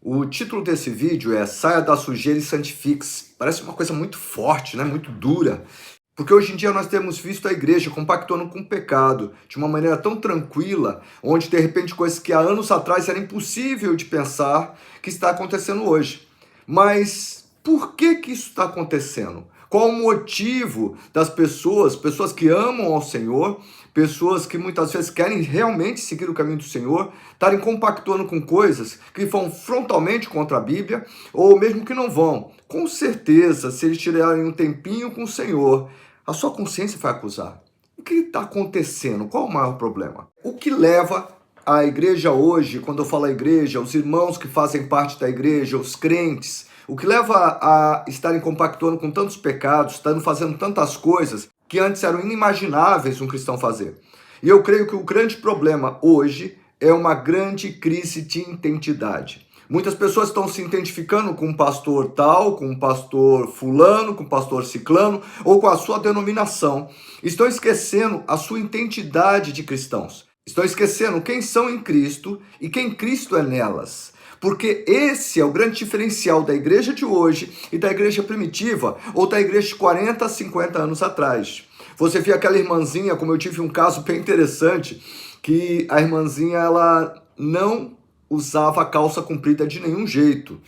O título desse vídeo é Saia da sujeira e santifique-se. Parece uma coisa muito forte, né? Muito dura. Porque hoje em dia nós temos visto a igreja compactuando com o pecado de uma maneira tão tranquila, onde de repente coisas que há anos atrás era impossível de pensar que está acontecendo hoje. Mas por que isso está acontecendo? Qual o motivo das pessoas que amam ao Senhor, pessoas que muitas vezes querem realmente seguir o caminho do Senhor, estarem compactuando com coisas que vão frontalmente contra a Bíblia, ou mesmo que não vão? Com certeza, se eles tirarem um tempinho com o Senhor, a sua consciência vai acusar. O que está acontecendo? Qual o maior problema? O que leva a igreja hoje, quando eu falo a igreja, os irmãos que fazem parte da igreja, os crentes, o que leva a estarem compactuando com tantos pecados, estando fazendo tantas coisas que antes eram inimagináveis um cristão fazer? E eu creio que o grande problema hoje é uma grande crise de identidade. Muitas pessoas estão se identificando com um pastor tal, com um pastor fulano, com um pastor ciclano, ou com a sua denominação. Estão esquecendo a sua identidade de cristãos. Estão esquecendo quem são em Cristo e quem Cristo é nelas. Porque esse é o grande diferencial da igreja de hoje e da igreja primitiva, ou da igreja de 40, 50 anos atrás. Você vê aquela irmãzinha, como eu tive um caso bem interessante, que a irmãzinha ela não usava calça comprida de nenhum jeito.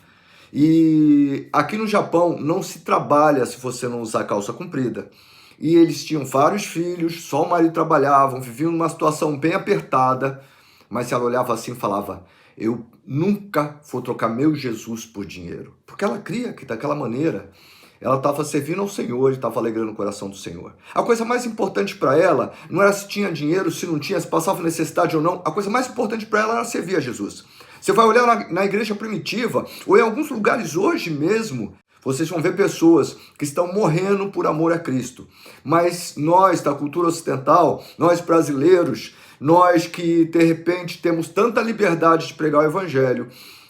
E aqui no Japão não se trabalha se você não usar calça comprida. E eles tinham vários filhos, só o marido trabalhavam, viviam numa situação bem apertada, mas ela olhava assim e falava: eu nunca vou trocar meu Jesus por dinheiro. Porque ela cria que daquela maneira ela estava servindo ao Senhor e estava alegrando o coração do Senhor. A coisa mais importante para ela não era se tinha dinheiro, se não tinha, se passava necessidade ou não. A coisa mais importante para ela era servir a Jesus. Você vai olhar na igreja primitiva, ou em alguns lugares hoje mesmo, vocês vão ver pessoas que estão morrendo por amor a Cristo. Mas nós, da cultura ocidental, nós brasileiros, nós que de repente temos tanta liberdade de pregar o evangelho,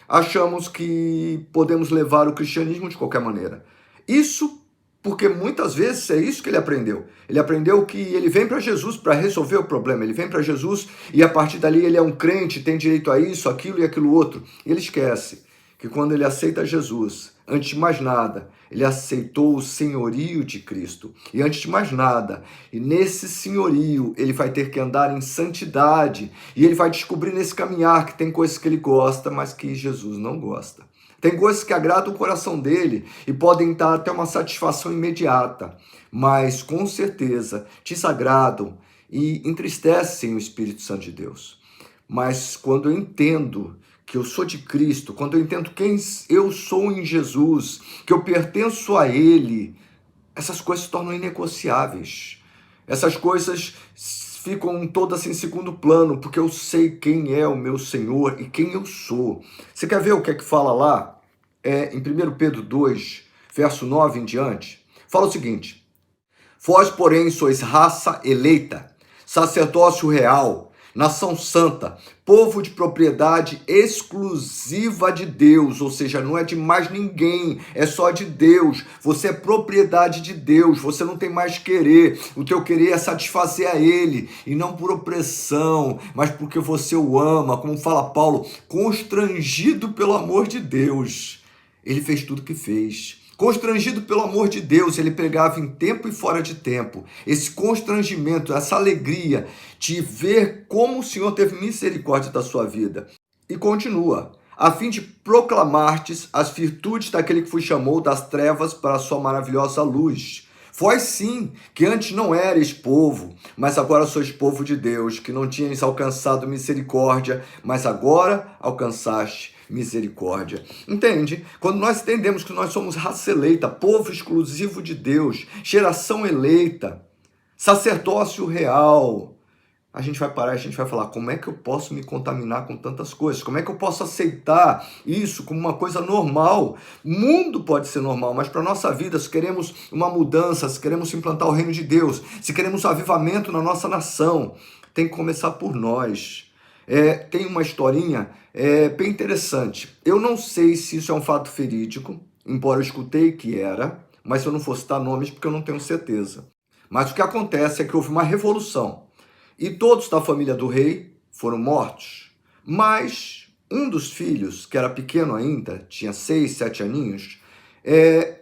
achamos que podemos levar o cristianismo de qualquer maneira. Isso porque muitas vezes é isso que ele aprendeu. Ele aprendeu que ele vem para Jesus para resolver o problema. Ele vem para Jesus e a partir dali ele é um crente, tem direito a isso, aquilo e aquilo outro. E ele esquece que quando ele aceita Jesus, antes de mais nada, ele aceitou o senhorio de Cristo. E antes de mais nada, e nesse senhorio, ele vai ter que andar em santidade. E ele vai descobrir nesse caminhar que tem coisas que ele gosta, mas que Jesus não gosta. Tem coisas que agradam o coração dele e podem dar até uma satisfação imediata, mas com certeza desagradam e entristecem o Espírito Santo de Deus. Mas quando eu entendo que eu sou de Cristo, quando eu entendo quem eu sou em Jesus, que eu pertenço a Ele, essas coisas se tornam inegociáveis. Essas coisas ficam todas em segundo plano, porque eu sei quem é o meu Senhor e quem eu sou. Você quer ver o que é que fala lá? Em 1 Pedro 2, verso 9 em diante, fala o seguinte: vós, porém, sois raça eleita, sacerdócio real, nação santa, povo de propriedade exclusiva de Deus, ou seja, não é de mais ninguém, é só de Deus. Você é propriedade de Deus, você não tem mais querer. O teu querer é satisfazer a Ele, e não por opressão, mas porque você o ama, como fala Paulo, constrangido pelo amor de Deus. Ele fez tudo o que fez. Constrangido pelo amor de Deus, ele pregava em tempo e fora de tempo. Esse constrangimento, essa alegria de ver como o Senhor teve misericórdia da sua vida. E continua: a fim de proclamartes as virtudes daquele que vos chamou das trevas para a sua maravilhosa luz. Vós sim, que antes não erais povo, mas agora sois povo de Deus, que não tinhais alcançado misericórdia, mas agora alcançaste misericórdia. Entende? Quando nós entendemos que nós somos raça eleita, povo exclusivo de Deus, geração eleita, sacerdócio real, a gente vai parar e a gente vai falar: como é que eu posso me contaminar com tantas coisas? Como é que eu posso aceitar isso como uma coisa normal? O mundo pode ser normal, mas para a nossa vida, se queremos uma mudança, se queremos implantar o reino de Deus, se queremos um avivamento na nossa nação, tem que começar por nós. Tem uma historinha bem interessante. Eu não sei se isso é um fato verídico, embora eu escutei que era, mas eu não vou citar nomes porque eu não tenho certeza. Mas o que acontece é que houve uma revolução e todos da família do rei foram mortos. Mas Um dos filhos, que era pequeno ainda, tinha 6, 7 aninhos,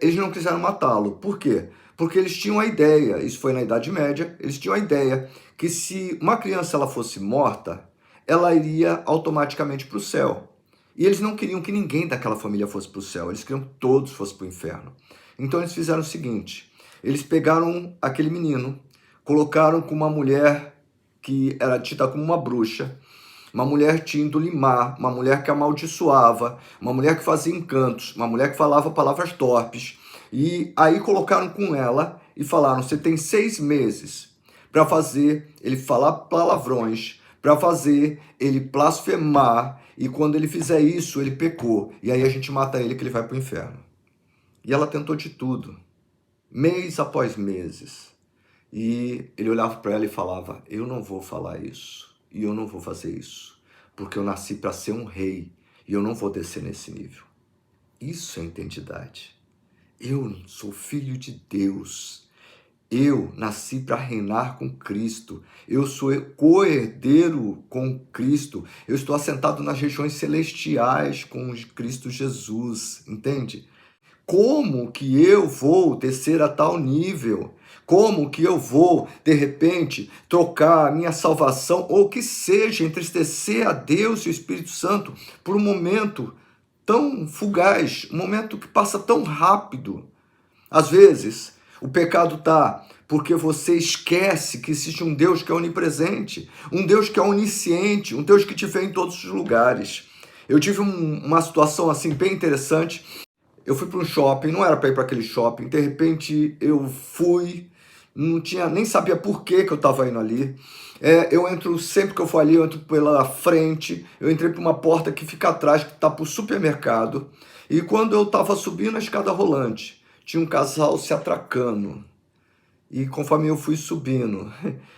eles não quiseram matá-lo. Por quê? Porque eles tinham a ideia, isso foi na Idade Média, eles tinham a ideia que se uma criança ela fosse morta, ela iria automaticamente para o céu. E eles não queriam que ninguém daquela família fosse para o céu, eles queriam que todos fossem para o inferno. Então eles fizeram o seguinte, eles pegaram aquele menino, colocaram com uma mulher que era tida como uma bruxa, uma mulher tinha índole má, uma mulher que amaldiçoava, uma mulher que fazia encantos, uma mulher que falava palavras torpes. E aí colocaram com ela e falaram, você tem 6 meses para fazer ele falar palavrões, para fazer ele blasfemar, e quando ele fizer isso, ele pecou. E aí a gente mata ele que ele vai para o inferno. E ela tentou de tudo, mês após meses. E ele olhava para ela e falava, eu não vou falar isso. E eu não vou fazer isso, porque eu nasci para ser um rei e eu não vou descer nesse nível. Isso é identidade. Eu sou filho de Deus. Eu nasci para reinar com Cristo. Eu sou co-herdeiro com Cristo. Eu estou assentado nas regiões celestiais com Cristo Jesus. Entende? Como que eu vou descer a tal nível? Como que eu vou, de repente, trocar a minha salvação, ou que seja, entristecer a Deus e o Espírito Santo por um momento tão fugaz, um momento que passa tão rápido? Às vezes, o pecado está porque você esquece que existe um Deus que é onipresente, um Deus que é onisciente, um Deus que te vê em todos os lugares. Eu tive uma situação assim bem interessante. Eu fui para um shopping, não era para ir para aquele shopping, de repente eu fui, não tinha, nem sabia por que eu estava indo ali. Eu entro, sempre que eu for ali, eu entro pela frente, eu entrei por uma porta que fica atrás, que está para o supermercado, e quando eu estava subindo a escada rolante, tinha um casal se atracando. E conforme eu fui subindo,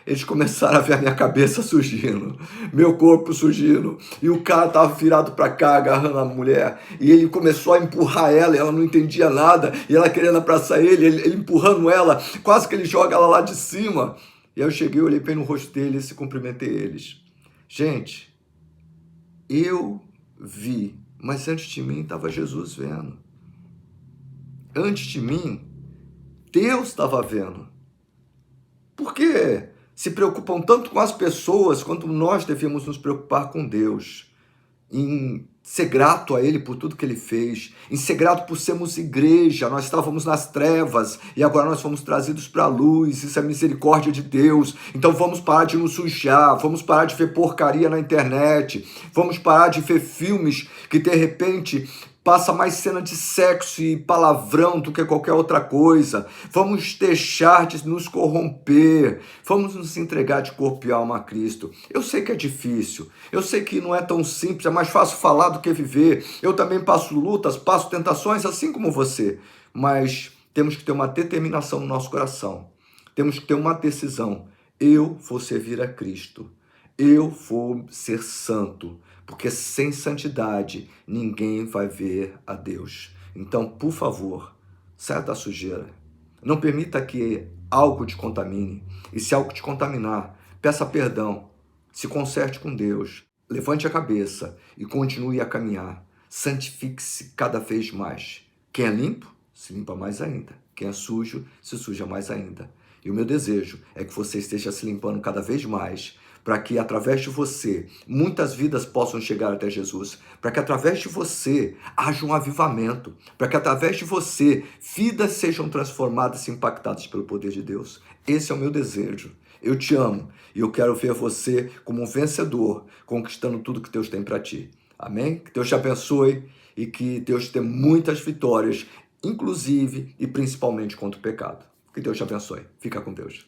eles começaram a ver a minha cabeça surgindo, meu corpo surgindo, e o cara tava virado para cá, agarrando a mulher, e ele começou a empurrar ela, e ela não entendia nada, e ela querendo abraçar ele empurrando ela, quase que ele joga ela lá de cima. E aí eu cheguei, olhei bem no rosto deles e cumprimentei eles. Gente, eu vi, mas antes de mim estava Jesus vendo. Antes de mim, Deus estava vendo. Por que se preocupam tanto com as pessoas quanto nós devemos nos preocupar com Deus? Em ser grato a Ele por tudo que Ele fez, em ser grato por sermos igreja. Nós estávamos nas trevas e agora nós fomos trazidos para a luz. Isso é misericórdia de Deus. Então vamos parar de nos sujar, vamos parar de ver porcaria na internet, vamos parar de ver filmes que de repente passa mais cena de sexo e palavrão do que qualquer outra coisa. Vamos deixar de nos corromper. Vamos nos entregar de corpo e alma a Cristo. Eu sei que é difícil. Eu sei que não é tão simples. É mais fácil falar do que viver. Eu também passo lutas, passo tentações, assim como você. Mas temos que ter uma determinação no nosso coração. Temos que ter uma decisão. Eu vou servir a Cristo. Eu vou ser santo, porque sem santidade ninguém vai ver a Deus. Então, por favor, saia da sujeira. Não permita que algo te contamine. E se algo te contaminar, peça perdão. Se conserte com Deus. Levante a cabeça e continue a caminhar. Santifique-se cada vez mais. Quem é limpo, se limpa mais ainda. Quem é sujo, se suja mais ainda. E o meu desejo é que você esteja se limpando cada vez mais, para que através de você muitas vidas possam chegar até Jesus, para que através de você haja um avivamento, para que através de você vidas sejam transformadas e impactadas pelo poder de Deus. Esse é o meu desejo. Eu te amo e eu quero ver você como um vencedor, conquistando tudo que Deus tem para ti. Amém? Que Deus te abençoe e que Deus te dê muitas vitórias, inclusive e principalmente contra o pecado. Que Deus te abençoe. Fica com Deus.